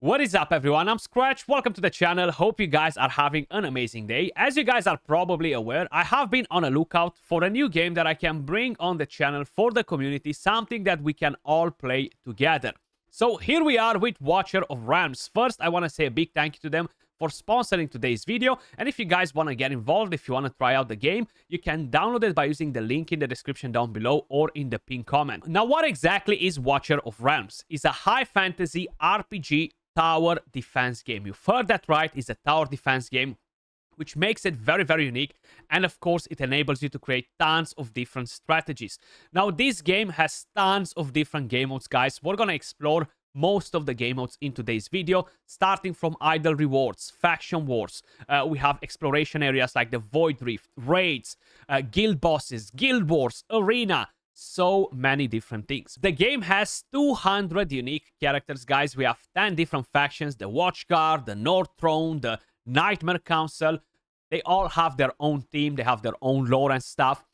What is up, everyone? I'm Skratch. Welcome to the channel. Hope you guys are having an amazing day. As you guys are probably aware, I have been on a lookout for a new game that I can bring on the channel for the community, something that we can all play together. So here we are with Watcher of Realms. First, I want to say a big thank you to them for sponsoring today's video. And if you guys want to get involved, if you want to try out the game, you can download it by using the link in the description down below or in the pinned comment. Now, what exactly is Watcher of Realms? It's a high fantasy RPG tower defense game. You've heard that right. It's a tower defense game, which makes it very, very unique. And of course, it enables you to create tons of different strategies. Now, this game has tons of different game modes, guys. We're going to explore most of the game modes in today's video, starting from idle rewards, faction wars. We have exploration areas like the Void Rift, raids, guild bosses, guild wars, arena. So many different things. The game has 200 unique characters, guys. We have 10 different factions: the Watchguard, the North Throne, the Nightmare Council. They all have their own theme. They have their own lore and stuff.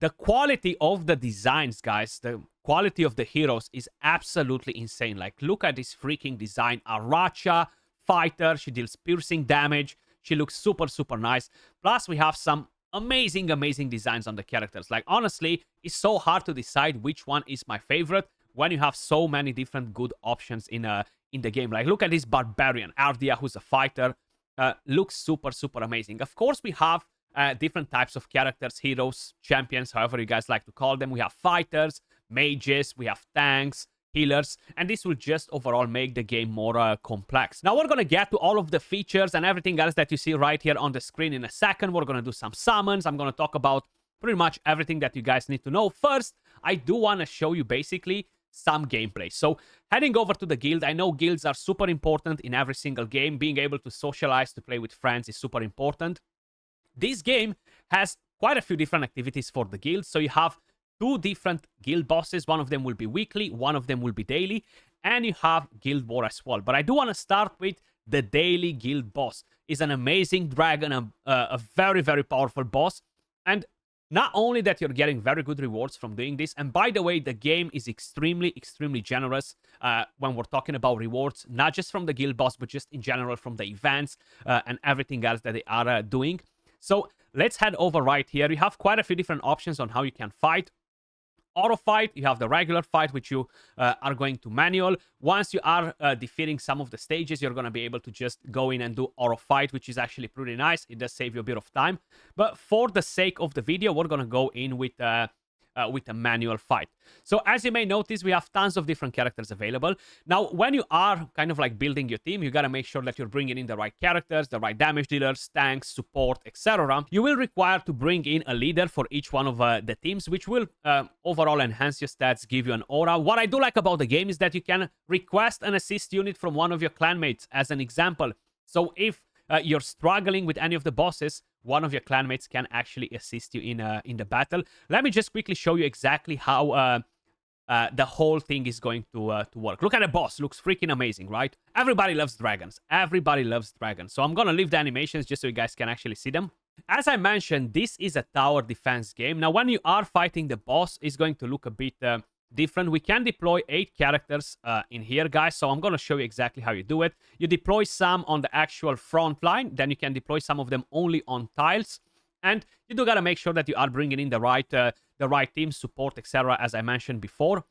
The quality of the designs, guys, the quality of the heroes is absolutely insane. Like, look at this freaking design. Aracha, fighter. She deals piercing damage. She looks super, super nice. Plus, we have some amazing designs on the characters. Like, honestly, it's so hard to decide which one is my favorite when you have so many different good options in the game. Like, look at this barbarian Ardia, who's a fighter. Looks super amazing. Of course, we have different types of characters: heroes, champions, however you guys like to call them. We have fighters, mages, we have tanks, healers, and this will just overall make the game more complex. Now, we're gonna get to all of the features and everything else that you see right here on the screen in a second. We're gonna do some summons. I'm gonna talk about pretty much everything that you guys need to know. First, I do want to show you basically some gameplay. So, heading over to the guild. I know guilds are super important in every single game. Being able to socialize, to play with friends is super important. This game has quite a few different activities for the guild. So you have two different guild bosses. One of them will be weekly, one of them will be daily, and you have guild war as well. But I do want to start with the daily guild boss. It's an amazing dragon, a very powerful boss. And not only that, you're getting very good rewards from doing this. And by the way, the game is extremely generous when we're talking about rewards, not just from the guild boss, but just in general from the events and everything else that they are doing. So let's head over right here. You have quite a few different options on how you can fight. Auto fight, you have the regular fight, which you are going to manual. Once you are defeating some of the stages, you're going to be able to just go in and do auto fight, which is actually pretty nice. It does save you a bit of time. But for the sake of the video, we're going to go in with a manual fight. So as you may notice, we have tons of different characters available. Now, when you are kind of like building your team, you got to make sure that you're bringing in the right characters, the right damage dealers, tanks, support, etc. You will require to bring in a leader for each one of the teams, which will overall enhance your stats, give you an aura. What I do like about the game is that you can request an assist unit from one of your clanmates, as an example. So if you're struggling with any of the bosses, one of your clanmates can actually assist you in the battle. Let me just quickly show you exactly how the whole thing is going to work. Look at the boss. Looks freaking amazing, right? Everybody loves dragons. Everybody loves dragons. So I'm going to leave the animations just so you guys can actually see them. As I mentioned, this is a tower defense game. Now, when you are fighting the boss, it's going to look a bit different. We can deploy 8 characters in here, guys. So I'm going to show you exactly how you do it. You deploy some on the actual front line. Then you can deploy some of them only on tiles. And you do got to make sure that you are bringing in the right team, support, etc. As I mentioned before.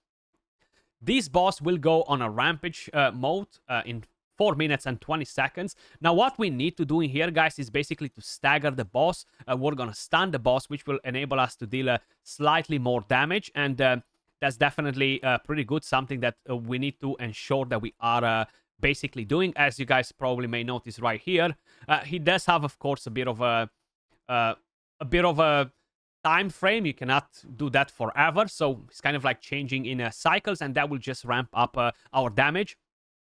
This boss will go on a rampage mode in 4 minutes and 20 seconds. Now, what we need to do in here, guys, is basically to stagger the boss. We're going to stun the boss, which will enable us to deal slightly more damage. And that's definitely pretty good. Something that we need to ensure that we are basically doing. As you guys probably may notice right here, he does have, of course, a bit of a time frame. You cannot do that forever. So it's kind of like changing in cycles, and that will just ramp up our damage.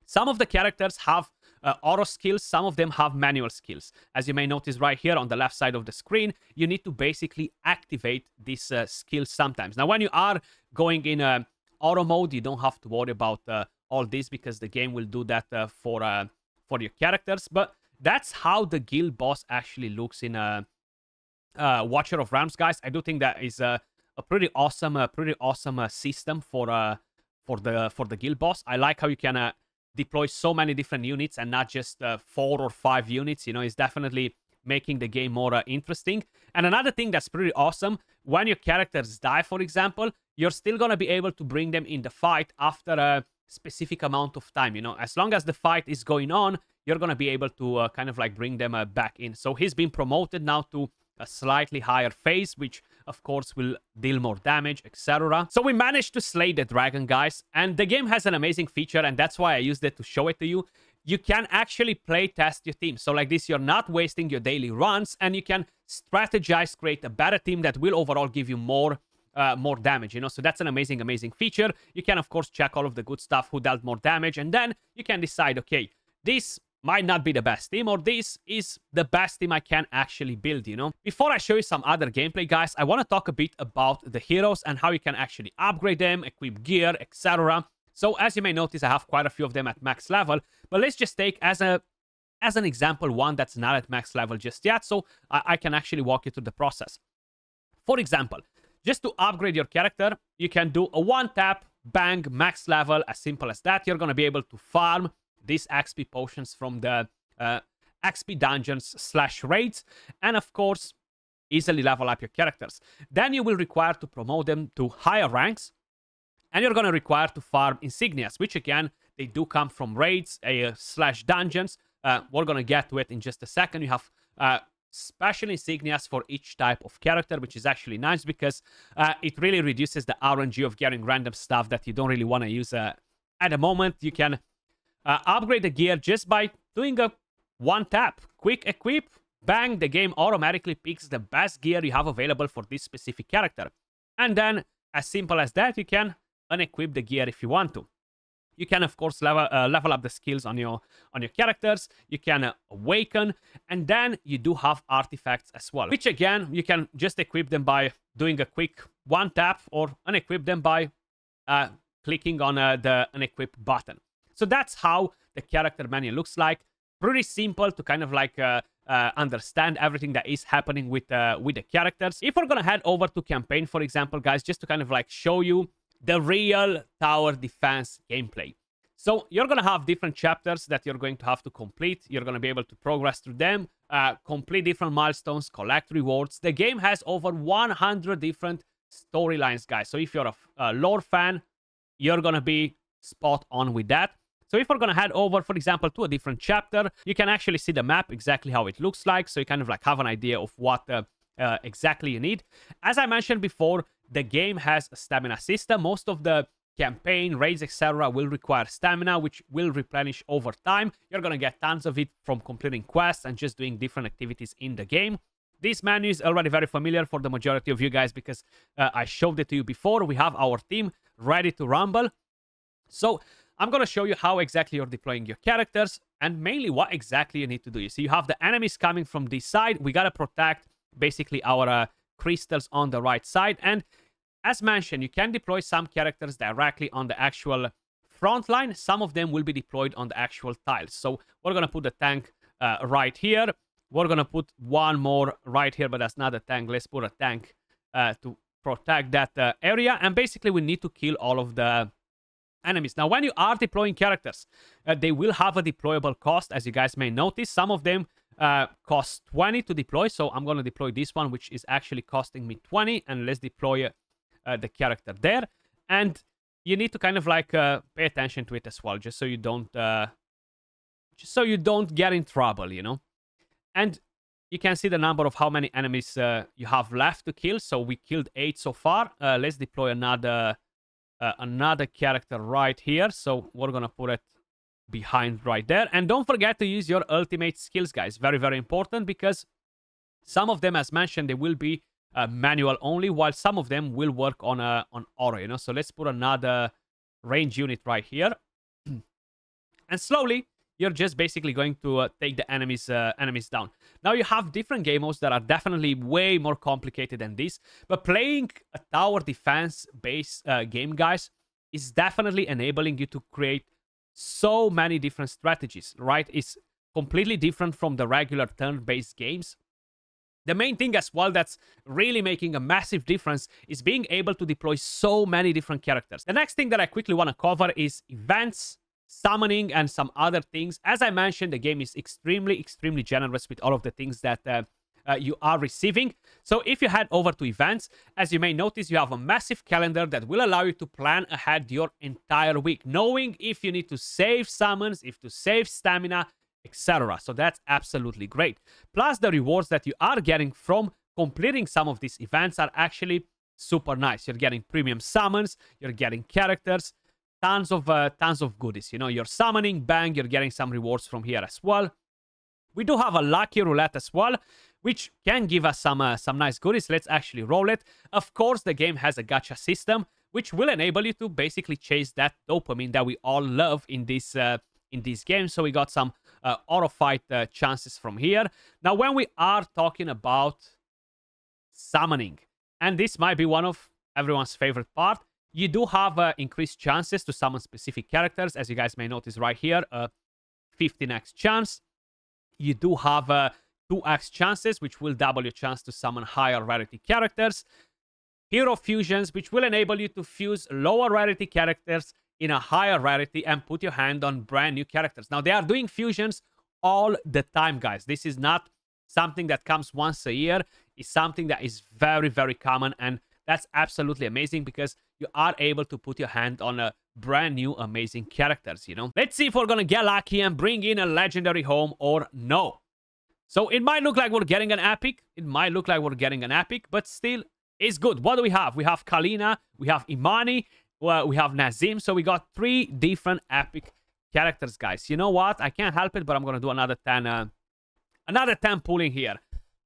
Some of the characters have auto skills. Some of them have manual skills. As you may notice right here on the left side of the screen, you need to basically activate this skill sometimes. Now, when you are going in auto mode, you don't have to worry about all this because the game will do that for your characters. But that's how the guild boss actually looks in Watcher of Realms, guys. I do think that is a pretty awesome system for the guild boss. I like how you can deploy so many different units and not just 4 or 5 units, you know, is definitely making the game more interesting. And another thing that's pretty awesome, when your characters die, for example, you're still going to be able to bring them in the fight after a specific amount of time, you know. As long as the fight is going on, you're going to be able to kind of like bring them back in. So he's been promoted now to a slightly higher phase, which of course will deal more damage, etc. So we managed to slay the dragon, guys, and the game has an amazing feature, and that's why I used it to show it to you. You can actually play test your team. So like this, you're not wasting your daily runs, and you can strategize, create a better team that will overall give you more damage, you know. So that's an amazing feature. You can of course check all of the good stuff, who dealt more damage, and then you can decide, okay, this might not be the best team, or this is the best team I can actually build, you know. Before I show you some other gameplay, guys, I want to talk a bit about the heroes and how you can actually upgrade them, equip gear, etc. So as you may notice, I have quite a few of them at max level, but let's just take as an example one that's not at max level just yet, so I can actually walk you through the process. For example, just to upgrade your character, you can do a one-tap, bang, max level, as simple as that. You're going to be able to farm these XP potions from the XP dungeons / raids, and of course, easily level up your characters. Then you will require to promote them to higher ranks, and you're going to require to farm insignias, which again, they do come from raids / dungeons. We're going to get to it in just a second. You have special insignias for each type of character, which is actually nice because it really reduces the RNG of getting random stuff that you don't really want to use at the moment. You can upgrade the gear just by doing a one tap, quick equip, bang, the game automatically picks the best gear you have available for this specific character. And then, as simple as that, you can unequip the gear if you want to. You can, of course, level up the skills on your characters. You can awaken, and then you do have artifacts as well, which again, you can just equip them by doing a quick one tap, or unequip them by clicking on the unequip button. So that's how the character menu looks like. Pretty simple to kind of like understand everything that is happening with the characters. If we're gonna head over to campaign, for example, guys, just to kind of like show you the real tower defense gameplay. So you're gonna have different chapters that you're going to have to complete. You're gonna be able to progress through them, complete different milestones, collect rewards. The game has over 100 different storylines, guys. So if you're a lore fan, you're gonna be spot on with that. So if we're going to head over, for example, to a different chapter, you can actually see the map, exactly how it looks like. So you kind of like have an idea of what exactly you need. As I mentioned before, the game has a stamina system. Most of the campaign, raids, etc. will require stamina, which will replenish over time. You're going to get tons of it from completing quests and just doing different activities in the game. This menu is already very familiar for the majority of you guys because I showed it to you before. We have our team ready to rumble. So I'm going to show you how exactly you're deploying your characters and mainly what exactly you need to do. You see, you have the enemies coming from this side. We got to protect basically our crystals on the right side. And as mentioned, you can deploy some characters directly on the actual front line. Some of them will be deployed on the actual tiles. So we're going to put the tank right here. We're going to put one more right here, but that's not a tank. Let's put a tank to protect that area. And basically, we need to kill all of the enemies. Now, when you are deploying characters, they will have a deployable cost, as you guys may notice. Some of them cost 20 to deploy, so I'm going to deploy this one, which is actually costing me 20, and let's deploy the character there. And you need to kind of like pay attention to it as well, just so you don't get in trouble, you know. And you can see the number of how many enemies you have left to kill. So we killed 8 so far. Let's deploy another character right here. So we're gonna put it behind right there. And don't forget to use your ultimate skills, guys. Very, very important, because some of them, as mentioned, they will be manual only, while some of them will work on auto, you know. So let's put another range unit right here. And slowly, you're just basically going to take the enemies down. Now, you have different game modes that are definitely way more complicated than this. But playing a tower defense-based game, guys, is definitely enabling you to create so many different strategies, right? It's completely different from the regular turn-based games. The main thing as well that's really making a massive difference is being able to deploy so many different characters. The next thing that I quickly want to cover is events summoning, and some other things. As I mentioned, the game is extremely, extremely generous with all of the things that you are receiving. So if you head over to events, as you may notice, you have a massive calendar that will allow you to plan ahead your entire week, knowing if you need to save summons, if to save stamina, etc. So that's absolutely great. Plus, the rewards that you are getting from completing some of these events are actually super nice. You're getting premium summons, you're getting characters, tons of goodies. You know, you're summoning, bang, you're getting some rewards from here as well. We do have a lucky roulette as well, which can give us some nice goodies. Let's actually roll it. Of course, the game has a gacha system, which will enable you to basically chase that dopamine that we all love in this game. So we got some auto fight chances from here. Now, when we are talking about summoning, and this might be one of everyone's favorite part, you do have increased chances to summon specific characters. As you guys may notice right here, 15x chance. You do have 2x chances, which will double your chance to summon higher rarity characters. Hero fusions, which will enable you to fuse lower rarity characters in a higher rarity and put your hand on brand new characters. Now, they are doing fusions all the time, guys. This is not something that comes once a year. It's something that is very, very common, and that's absolutely amazing because you are able to put your hand on a brand new amazing characters, you know. Let's see if we're gonna get lucky and bring in a legendary home or no. So it might look like we're getting an epic. It might look like we're getting an epic, but still, it's good. What do we have? We have Kalina, we have Imani, we have Nazim. So we got 3 different epic characters, guys. You know what? I can't help it, but I'm gonna do another 10 pulling here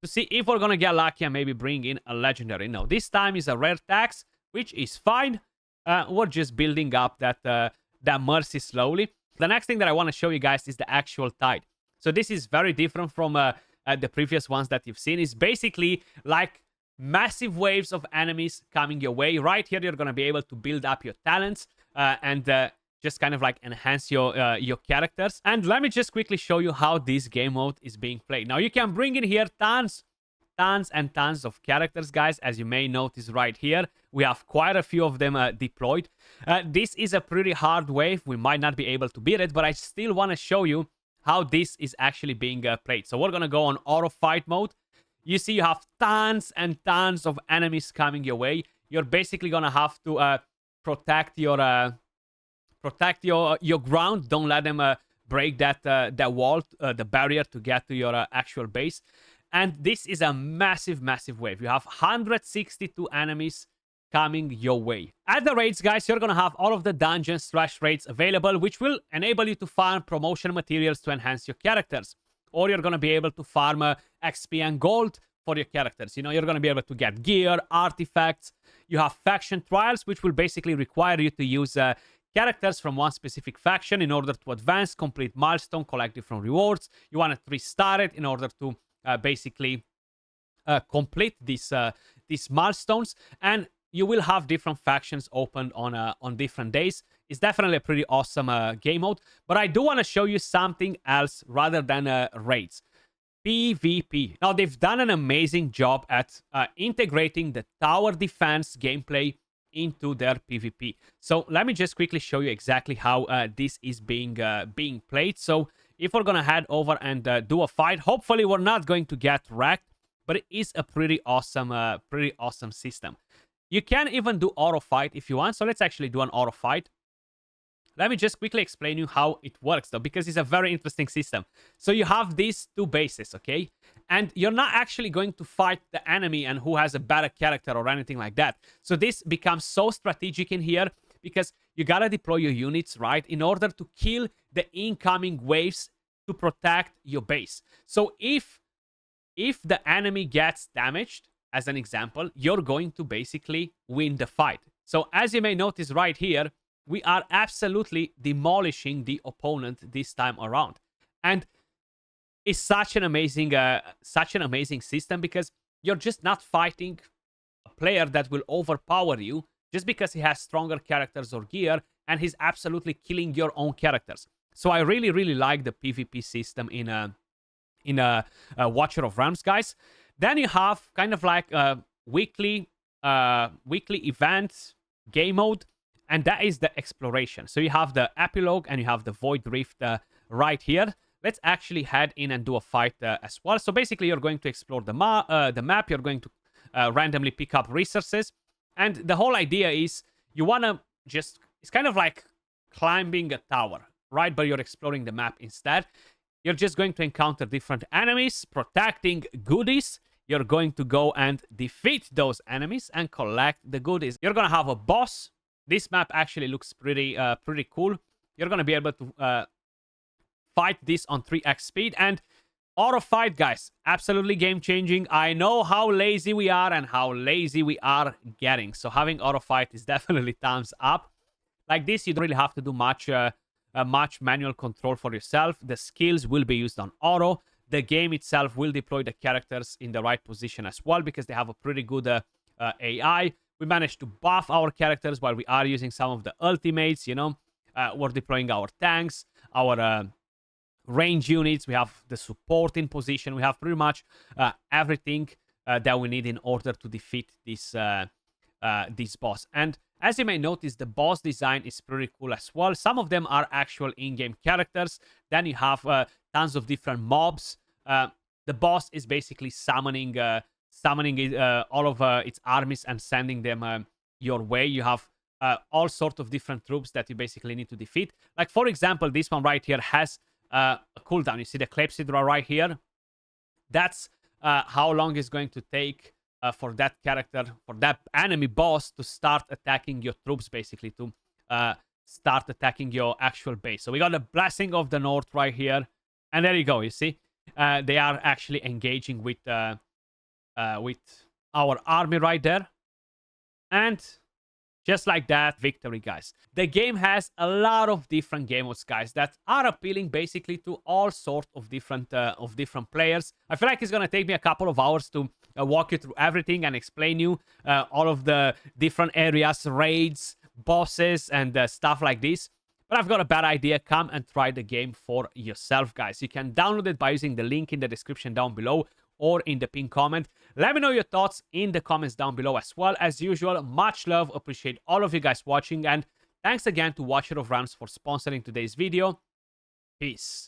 to see if we're gonna get lucky and maybe bring in a legendary. No, this time is a rare tax, which is fine. We're just building up that mercy slowly. The next thing that I want to show you guys is the actual tide. So this is very different from the previous ones that you've seen. It's basically like massive waves of enemies coming your way. Right here, you're gonna be able to build up your talents and just kind of like enhance your characters. And let me just quickly show you how this game mode is being played. Now, you can bring in here tons and tons of characters, guys. As you may notice right here, we have quite a few of them deployed. This is a pretty hard wave. We might not be able to beat it, but I still want to show you how this is actually being played. So we're gonna go on auto fight mode. You see you have tons and tons of enemies coming your way. You're basically gonna have to protect your ground. Don't let them break that wall, the barrier to get to your actual base. And this is a massive, massive wave. You have 162 enemies coming your way. At the raids, guys, you're gonna have all of the dungeons / raids available, which will enable you to farm promotion materials to enhance your characters. Or you're gonna be able to farm XP and gold for your characters. You know, you're gonna be able to get gear, artifacts. You have faction trials, which will basically require you to use characters from one specific faction in order to advance, complete milestone, collect different rewards. You want to 3-star it in order to basically complete these milestones, and you will have different factions opened on different days. It's definitely a pretty awesome game mode, but I do want to show you something else rather than raids. PvP. Now, they've done an amazing job at integrating the tower defense gameplay into their PvP. So let me just quickly show you exactly how this is being played. So if we're gonna head over and do a fight, hopefully we're not going to get wrecked, but it is a pretty awesome system. You can even do auto fight if you want. So let's actually do an auto fight. Let me just quickly explain you how it works, though, because it's a very interesting system. So you have these 2 bases, okay? And you're not actually going to fight the enemy and who has a better character or anything like that. So this becomes so strategic in here because you gotta deploy your units, right, in order to kill the incoming waves to protect your base. So if the enemy gets damaged, as an example, you're going to basically win the fight. So as you may notice right here, we are absolutely demolishing the opponent this time around. And it's such an amazing system because you're just not fighting a player that will overpower you just because he has stronger characters or gear, and he's absolutely killing your own characters. So I really, really like the PvP system in a Watcher of Realms, guys. Then you have kind of like a weekly event game mode. and that is the exploration. So you have the epilogue and you have the Void Rift right here. Let's actually head in and do a fight as well. So basically, you're going to explore the map. You're going to randomly pick up resources. And the whole idea is you want to just... It's kind of like climbing a tower, right? But you're exploring the map instead. You're just going to encounter different enemies, protecting goodies. You're going to go and defeat those enemies and collect the goodies. You're going to have a boss. This map actually looks pretty cool. You're going to be able to fight this on 3x speed. And auto fight, guys, absolutely game changing. I know how lazy we are and how lazy we are getting. So having auto fight is definitely thumbs up. Like this, you don't really have to do much manual control for yourself. The skills will be used on auto. The game itself will deploy the characters in the right position as well, because they have a pretty good AI. We managed to buff our characters while we are using some of the ultimates, you know. We're deploying our tanks, our range units. We have the support in position. We have pretty much everything that we need in order to defeat this boss. And as you may notice, the boss design is pretty cool as well. Some of them are actual in-game characters. Then you have tons of different mobs. The boss is basically summoning all of its armies and sending them your way. You have all sorts of different troops that you basically need to defeat. Like, for example, this one right here has a cooldown. You see the Clepsydra right here? That's how long it's going to take for that character, for that enemy boss to start attacking your troops, basically, to start attacking your actual base. So we got the Blessing of the North right here. And there you go, you see? They are actually engaging with our army right there. And just like that, victory, guys. The game has a lot of different game modes, guys, that are appealing basically to all sorts of different players. I feel like it's gonna take me a couple of hours to walk you through everything and explain you all of the different areas, raids, bosses, and stuff like this. But I've got a bad idea. Come and try the game for yourself, guys. You can download it by using the link in the description down below or in the pinned comment. Let me know your thoughts in the comments down below as well. As usual, much love. Appreciate all of you guys watching. And thanks again to Watcher of Realms for sponsoring today's video. Peace.